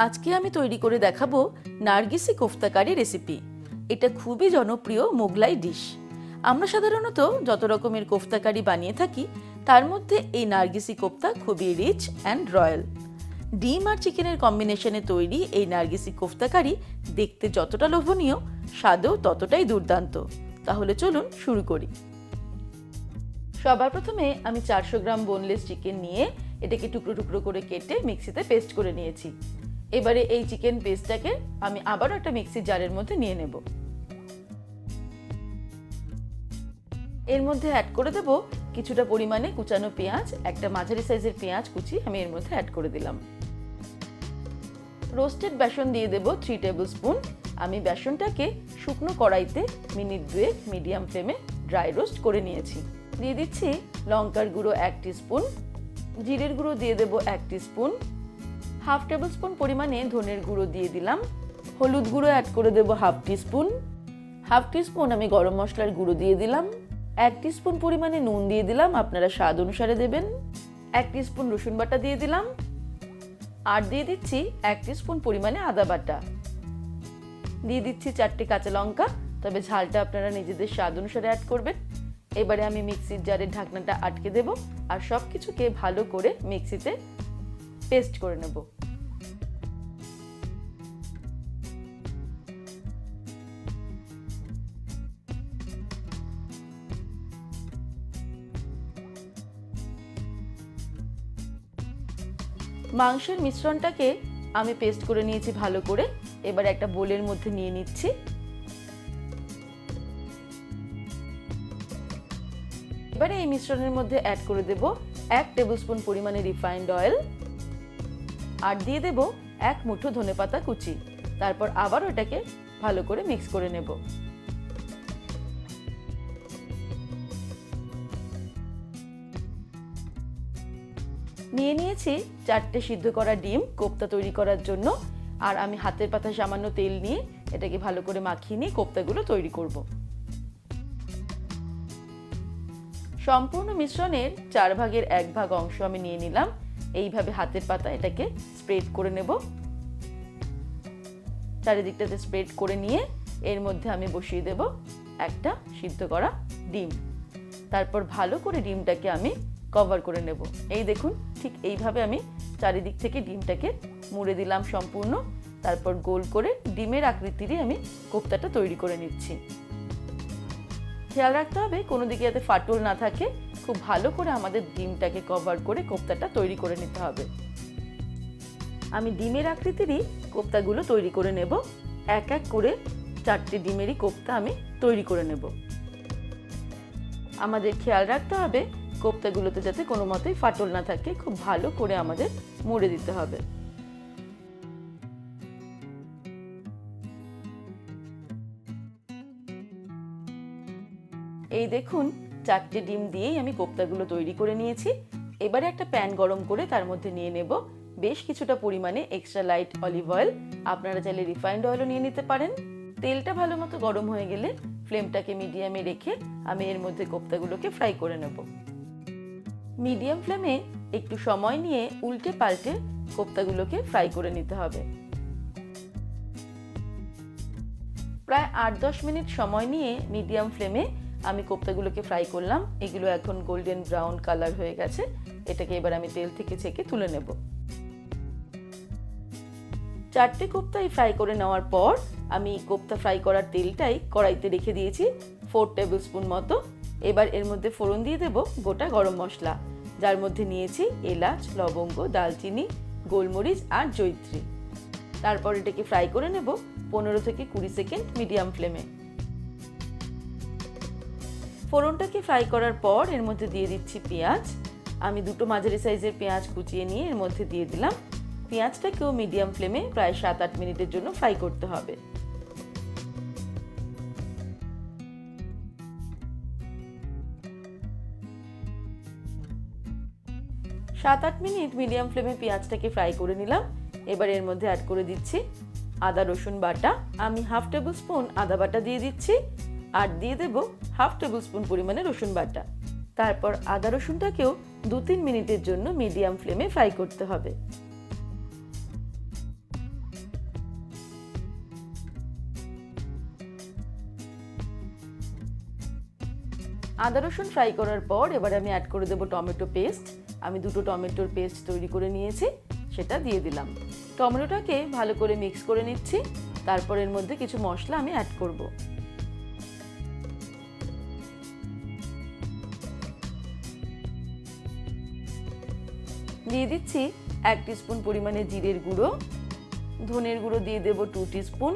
আজকে আমি তৈরি করে দেখাবো নার্গিসি কোফতা কারি রেসিপি। এটা খুবই জনপ্রিয় মোগলাই ডিশ। আমরা সাধারণত যত রকমের কোফতা কারি বানিয়ে থাকি তার মধ্যে এই নার্গিসি কোফতা খুবই রিচ অ্যান্ড রয়্যাল। ডিম আর চিকেনের কম্বিনেশনে তৈরি এই নার্গিসি কোফতা কারি দেখতে যতটা লোভনীয়, স্বাদেও ততটাই দুর্দান্ত। তাহলে চলুন শুরু করি। সবার প্রথমে আমি 400 গ্রাম বোনলেস চিকেন নিয়ে এটাকে টুকরো টুকরো করে কেটে মিক্সিতে পেস্ট করে নিয়েছি। এবারে এই চিকেন পেস্টটাকে আমি আবারও একটা মিক্সির জারের মধ্যে নিয়ে নেব। এর মধ্যে অ্যাড করে দেব কিছুটা পরিমাণে কুচানো পেঁয়াজ, একটা মাঝারি সাইজের পেঁয়াজ কুচি আমি এর মধ্যে অ্যাড করে দিলাম। রোস্টেড বেসন দিয়ে দেব 3 টেবিল স্পুন। আমি বেসনটাকে শুকনো কড়াইতে মিনিট 2 মিডিয়াম ফ্লেমে ড্রাই রোস্ট করে নিয়েছি। দিয়ে দিচ্ছি লঙ্কার গুঁড়ো 1 টিস্পুন, জিরের গুঁড়ো দিয়ে দেব 1 টিস্পুন, হাফ টেবিল স্পুন পরিমাণে ধনের গুঁড়ো দিয়ে দিলাম, হলুদ গুঁড়ো অ্যাড করে দেব হাফ টিস্পুন, হাফ টিস্পুন আমি গরম মশলার গুঁড়ো দিয়ে দিলাম, 1 টিস্পুন পরিমাণে নুন দিয়ে দিলাম, আপনারা স্বাদ অনুসারে দেবেন, 1 টিস্পুন রসুন বাটা দিয়ে দিলাম, আর দিয়ে দিচ্ছি 1 টিস্পুন পরিমাণে আদা বাটা, দিয়ে দিচ্ছি 4টে কাঁচা লঙ্কা, তবে ঝালটা আপনারা নিজেদের স্বাদ অনুসারে অ্যাড করবেন। এবারে আমি মিক্সির জারের ঢাকনাটা আটকে দেব আর সব কিছুকে ভালো করে মিক্সিতে পেস্ট করে নেব। মাংসের মিশ্রণটাকে আমি পেস্ট করে নিয়েছি ভালো করে। এবার একটা বোলের মধ্যে নিয়ে নিচ্ছি। এবারে এই মিশ্রণের মধ্যে অ্যাড করে দেব 1 টেবিলস্পুন পরিমাণে রিফাইন্ড অয়েল, আর দিয়ে দেব 1 মুঠো ধনেপাতা কুচি। তারপর আবার ওটাকে ভালো করে মিক্স করে নেব। নিয়ে নিয়েছি 4টে সিদ্ধ করা ডিম কোফতা তৈরি করার জন্য, আর আমি হাতের পাতায় সামান্য তেল নিয়ে এটাকে ভালো করে মাখিয়ে নিয়ে কোফতাগুলো তৈরি করব। সম্পূর্ণ মিশ্রণের 4 ভাগের 1 ভাগ অংশ আমি নিয়ে নিলাম। এইভাবে হাতের পাতা এটাকে স্প্রেড করে নেব। চারিদিকটাতে স্প্রেড করে নিয়ে এর মধ্যে আমি বসিয়ে দেব একটা সিদ্ধ করা ডিম। তারপর ভালো করে ডিমটাকে আমি কভার করে নেব। এই দেখুন, ঠিক এইভাবে আমি চারিদিক থেকে ডিমটাকে মুড়ে দিলাম সম্পূর্ণ। তারপর গোল করে ডিমের আকৃতিরই আমি কোফতাটা তৈরি করে নিচ্ছি। খেয়াল রাখতে হবে কোনো দিকে যাতে ফাটল না থাকে। খুব ভালো করে আমাদের ডিমটাকে কভার করে কোফতাটা তৈরি করে নিতে হবে। আমি ডিমের আকৃতিরই কোফতাগুলো তৈরি করে নেব। এক এক করে 4টে ডিমেরই কোফতা আমি তৈরি করে নেব। আমাদের খেয়াল রাখতে হবে কোফতাগুলোতে যাতে কোনো মতেই ফাটল না থাকে। খুব ভালো করে আমাদের মুড়ে দিতে হবে। এই দেখুন, 4টে ডিম দিয়েই আমি কোফতাগুলো তৈরি করে নিয়েছি। এবারে একটা প্যান গরম করে তার মধ্যে নিয়ে নেব বেশ কিছুটা পরিমাণে এক্সট্রা লাইট অলিভ অয়েল। আপনারা চাইলে রিফাইন্ড অয়েলও নিয়ে নিতে পারেন। তেলটা ভালো মতো গরম হয়ে গেলে ফ্লেমটাকে মিডিয়ামে রেখে আমি এর মধ্যে কোফতাগুলোকে ফ্রাই করে নেব। মিডিয়াম ফ্লেমে একটু সময় নিয়ে উল্টে পাল্টে কোফতাগুলোকে ফ্রাই করে নিতে হবে। প্রায় 8-10 মিনিট সময় নিয়ে মিডিয়াম ফ্লেমে আমি কোফতাগুলোকে ফ্রাই করলাম। এগুলো এখন গোল্ডেন ব্রাউন কালার হয়ে গেছে। এটাকে এবার আমি তেল থেকে ছেঁকে তুলে নেব। 4টে কোফতাই ফ্রাই করে নেওয়ার পর আমি কোফতা ফ্রাই করার তেলটাই কড়াইতে রেখে দিয়েছি 4 টেবিল স্পুন মতো। এবার এর মধ্যে ফোড়ন দিয়ে দেব গোটা গরম মশলা, যার মধ্যে নিয়েছি এলাচ, লবঙ্গ, দালচিনি, গোলমরিচ আর জয়িত্রী। তারপর এটাকে ফ্রাই করে নেব 15 থেকে 20 সেকেন্ড মিডিয়াম ফ্লেমে। ফোড়নটাকে ফ্রাই করার পর এর মধ্যে দিয়ে দিচ্ছি পেঁয়াজ। আমি 2টো মাঝারি সাইজের পেঁয়াজ কুচিয়ে নিয়ে এর মধ্যে দিয়ে দিলাম। পেঁয়াজটাকেও মিডিয়াম ফ্লেমে প্রায় 7-8 মিনিটের জন্য ফ্রাই করতে হবে। 7-8 মিনিট মিডিয়াম ফ্লেমে পেঁয়াজটাকে ফ্রাই করে নিলাম। এবার এর মধ্যে অ্যাড করে দিচ্ছি আদা রসুন বাটা। আমি হাফ টেবিল স্পুন আদা বাটা দিয়ে দিচ্ছি, আর দিয়ে দেব হাফ টেবিল স্পুন পরিমাণে রসুন বাটা। তারপর আদা রসুনটাকেও 2-3 মিনিটের জন্য মিডিয়াম ফ্লেমে ফ্রাই করতে হবে। আদা রসুন ফ্রাই করার পর এবার আমি অ্যাড করে দেবো টমেটো পেস্ট। আমি 2টো টমেটোর পেস্ট তৈরি করে নিয়েছি, সেটা দিয়ে দিলাম। টমেটোটাকে ভালো করে মিক্স করে নিচ্ছি। তারপর এর মধ্যে কিছু মশলা আমি অ্যাড করব। দিয়ে দিচ্ছি 1 টিস্পুন পরিমাণে জিরের গুঁড়ো, ধনের গুঁড়ো দিয়ে দেবো 2 টিস্পুন,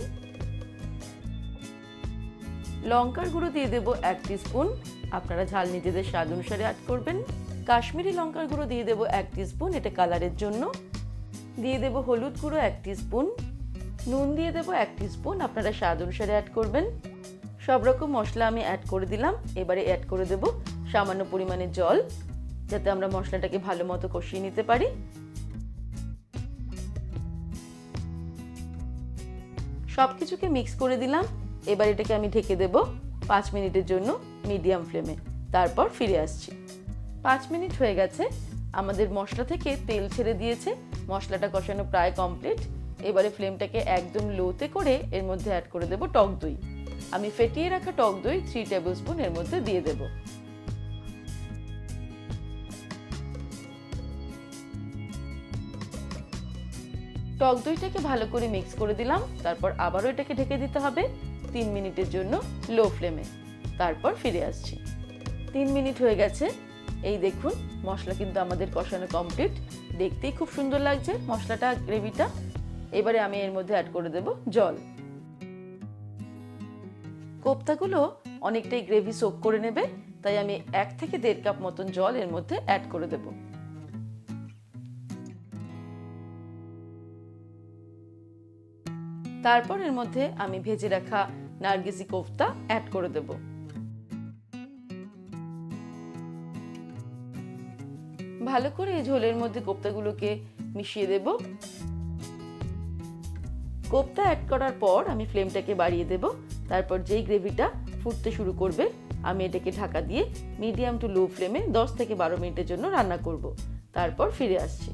লঙ্কার গুঁড়ো দিয়ে দেবো 1 টিস্পুন, আপনারা ঝাল নিজেদের স্বাদ অনুসারে অ্যাড করবেন। কাশ্মীরি লঙ্কার গুঁড়ো দিয়ে দেবো 1 টিস্পুন, এটা কালারের জন্য। দিয়ে দেবো হলুদ গুঁড়ো 1 টিস্পুন, নুন দিয়ে দেবো 1 টিস্পুন, আপনারা স্বাদ অনুসারে অ্যাড করবেন। সব রকম মশলা আমি অ্যাড করে দিলাম। এবারে অ্যাড করে দেবো সামান্য পরিমাণে জল, যাতে আমরা মশলাটাকে ভালো মতো কষিয়ে নিতে পারি। সব কিছুকে মিক্স করে দিলাম। এবার এটাকে আমি ঢেকে দেব 5 মিনিটের জন্য মিডিয়াম ফ্লেমে। তারপর ফিরে আসছি। 5 মিনিট হয়ে গেছে, আমাদের মশলা থেকে তেল ছেড়ে দিয়েছে, মশলাটা কষানো প্রায় কমপ্লিট। এবারে ফ্লেমটাকে একদম লোতে করে এর মধ্যে অ্যাড করে দেব টক দই। আমি ফেটিয়ে রাখা টক দই 3 টেবিল স্পুন এর মধ্যে দিয়ে দেব। টক দইটাকে ভালো করে মিক্স করে দিলাম। তারপর আবারও এটাকে ঢেকে দিতে হবে 3 মিনিটের জন্য লো ফ্লেমে। তারপর ফিরে আসছি। 3 মিনিট হয়ে গেছে, এই দেখুন মশলা কিন্তু আমাদের কষানো কমপ্লিট। দেখতেই খুব সুন্দর লাগছে মশলাটা, গ্রেভিটা। এবারে আমি এর মধ্যে অ্যাড করে দেব জল। কোপ্তাগুলো অনেকটাই গ্রেভি সোক করে নেবে, তাই আমি 1 থেকে 1.5 কাপ মতন জল এর মধ্যে অ্যাড করে দেব। তারপর এর মধ্যে আমি ভেজে রাখা নারগিসি কোফতা অ্যাড করে দেব। ভালো করে এই ঝোলের মধ্যে কোফতাগুলোকে মিশিয়ে দেব। কোফতা অ্যাড করার পর আমি ফ্লেমটাকে বাড়িয়ে দেব। তারপর যেই গ্রেভিটা ফুটতে শুরু করবে, আমি এটাকে ঢাকা দিয়ে মিডিয়াম টু লো ফ্লেমে 10 থেকে 12 মিনিটের জন্য রান্না করব। তারপর ফিরে আসছি।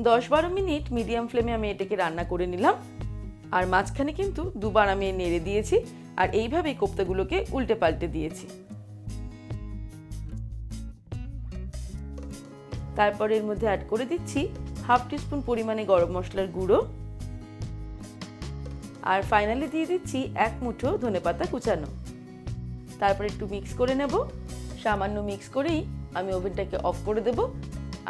10-12 মিনিট মিডিয়াম ফ্লেমে আমি এটাকে রান্না করে নিলাম। আর মাঝখানে কিন্তু দুবার আমি নেড়ে দিয়েছি, আর এইভাবেই কোফতাগুলোকে উল্টে পাল্টে দিয়েছি। তারপর এর মধ্যে অ্যাড করে দিচ্ছি 1/2 টিস্পুন পরিমাণে গরম মশলার গুঁড়ো, আর ফাইনালি দিয়ে দিচ্ছি 1 মুঠো ধনেপাতা কুচানো। তারপর একটু মিক্স করে নেব। সামান্য মিক্স করেই আমি ওভেনটাকে অফ করে দেব।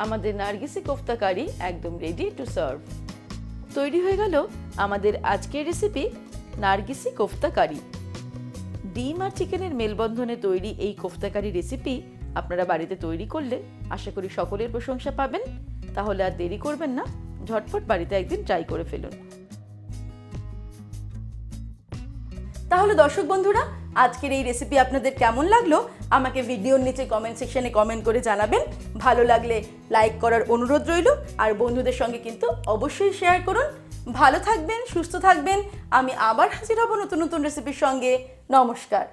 আমাদের নারগিসি কোফতা কারি একদম রেডি টু সার্ভ। তৈরি হয়ে গেল আমাদের আজকের রেসিপি নারগিসি কোফতা কারি। ডিম আর চিকেনের মেলবন্ধনে তৈরি এই কোফতা কারি রেসিপি আপনারা বাড়িতে তৈরি করলে আশা করি সকলের প্রশংসা পাবেন। তাহলে আর দেরি করবেন না, ঝটপট বাড়িতে একদিন ট্রাই করে ফেলুন। তাহলে দর্শক বন্ধুরা, আজকের এই রেসিপি আপনাদের কেমন লাগলো আমাকে ভিডিওর নিচে কমেন্ট সেকশনে কমেন্ট করে জানাবেন। ভালো লাগলে লাইক করার অনুরোধ রইল, আর বন্ধুদের সঙ্গে কিন্তু অবশ্যই শেয়ার করুন। ভালো থাকবেন, সুস্থ থাকবেন। আমি আবার হাজির হব নতুন নতুন রেসিপির সঙ্গে। নমস্কার।